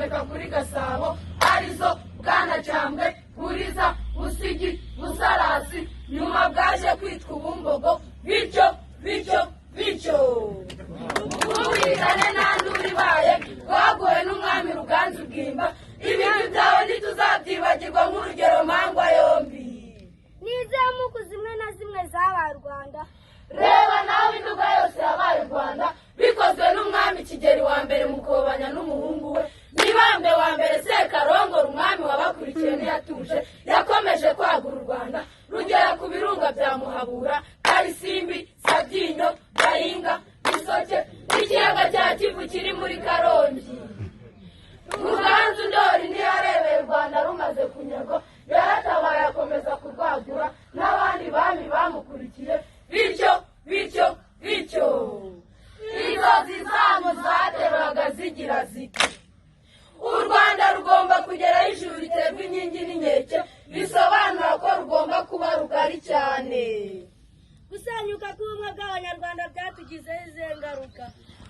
zigomeka kuri Gasabo arizo Bwanacyambwe, Buriza, Busigi, Busarasi, nyuma bwaje kwitwa Ubumbogo, bityo ubwumvikane nta nduribaye bwaguwe n'umwami Ruganzu Bwimba. Ibintu byawe ntituzabyibagirwa nk'urugero Mangwa yombi. N'izamuku zimwe na zimwe zabaye u Rwanda. Reba nawe induga yose yabaye u Rwanda, bikozwe n'umwami Kigeli wa mbere Mukobanya n'umuhungu we Mibambwe wa mbere Sekarongoro. Umwami wabakurikiye ntiyatuje, yakomeje kwagura u Rwanda rugera ku birunga bya Muhabura, Karisimbi, Sabyinyo, Gahinga, Gisoke n'ikiyaga cya Kivu kiri muri Karongi. Ruganzu Ndori ntiyarebeye u Rwanda rumaze kunyagwa, yaratabaye akomeza kurwagura n'abandi bami bamukurikiye, bityo inzozi zabo zateraga zigira ziti: u Rwanda rugomba kugeraho ijuru riterwa inkingi n'inkeke, bisobanura ko rugomba kuba rugari cyane. Gusenyuka k'ubumwe bw'Abanyarwanda byatugizeho izihe ngaruka?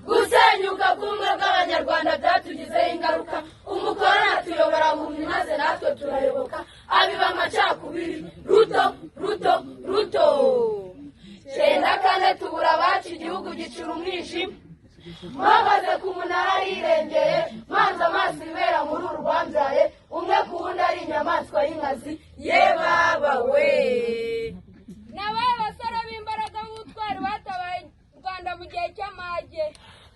Gusenyuka k'ubumwe bw'Abanyarwanda byatugizeho ingaruka. Umukoroni atuyobora buhumyi maze natwe turayoboka, abiba amacakubiri. Ruto 94 tubura abacu, igihugu gicura umwijima. Mpagaze ku munara yirengeye, manza amaso ibera muri uru rwambyaye, umwe ku wundi ari inyamaswa y'inkazi. Ye baba we! Nabaye abasore b'imbaraga b'ubutwari batabaye u Rwanda mu gihe cy'amage.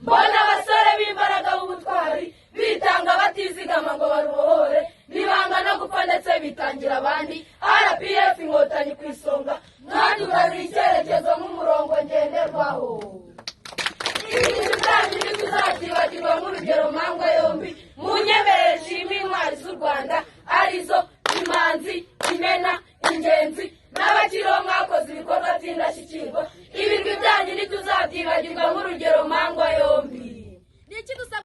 Mbona abasore b'imbaraga b'ubutwari bitanga batizigama ngo barubohore, bibanga no gupfa ndetse bitangira abandi. RPF Inkotanyi ku isonga, kandi urabira icyerekezo nk'umurongo ngenderwaho. Ibintu byanyu ntituzabyibagirwa nk'urugero Mangwa yombi. Munyemerere nshime intwari z'u Rwanda arizo Imanzi, Imena, Ingenzi n'abakiriho mwakoze ibikorwa by'indashyikirwa. Ibintu byanyu ntituzabyibagirwa nk'urugero Mangwa yombi.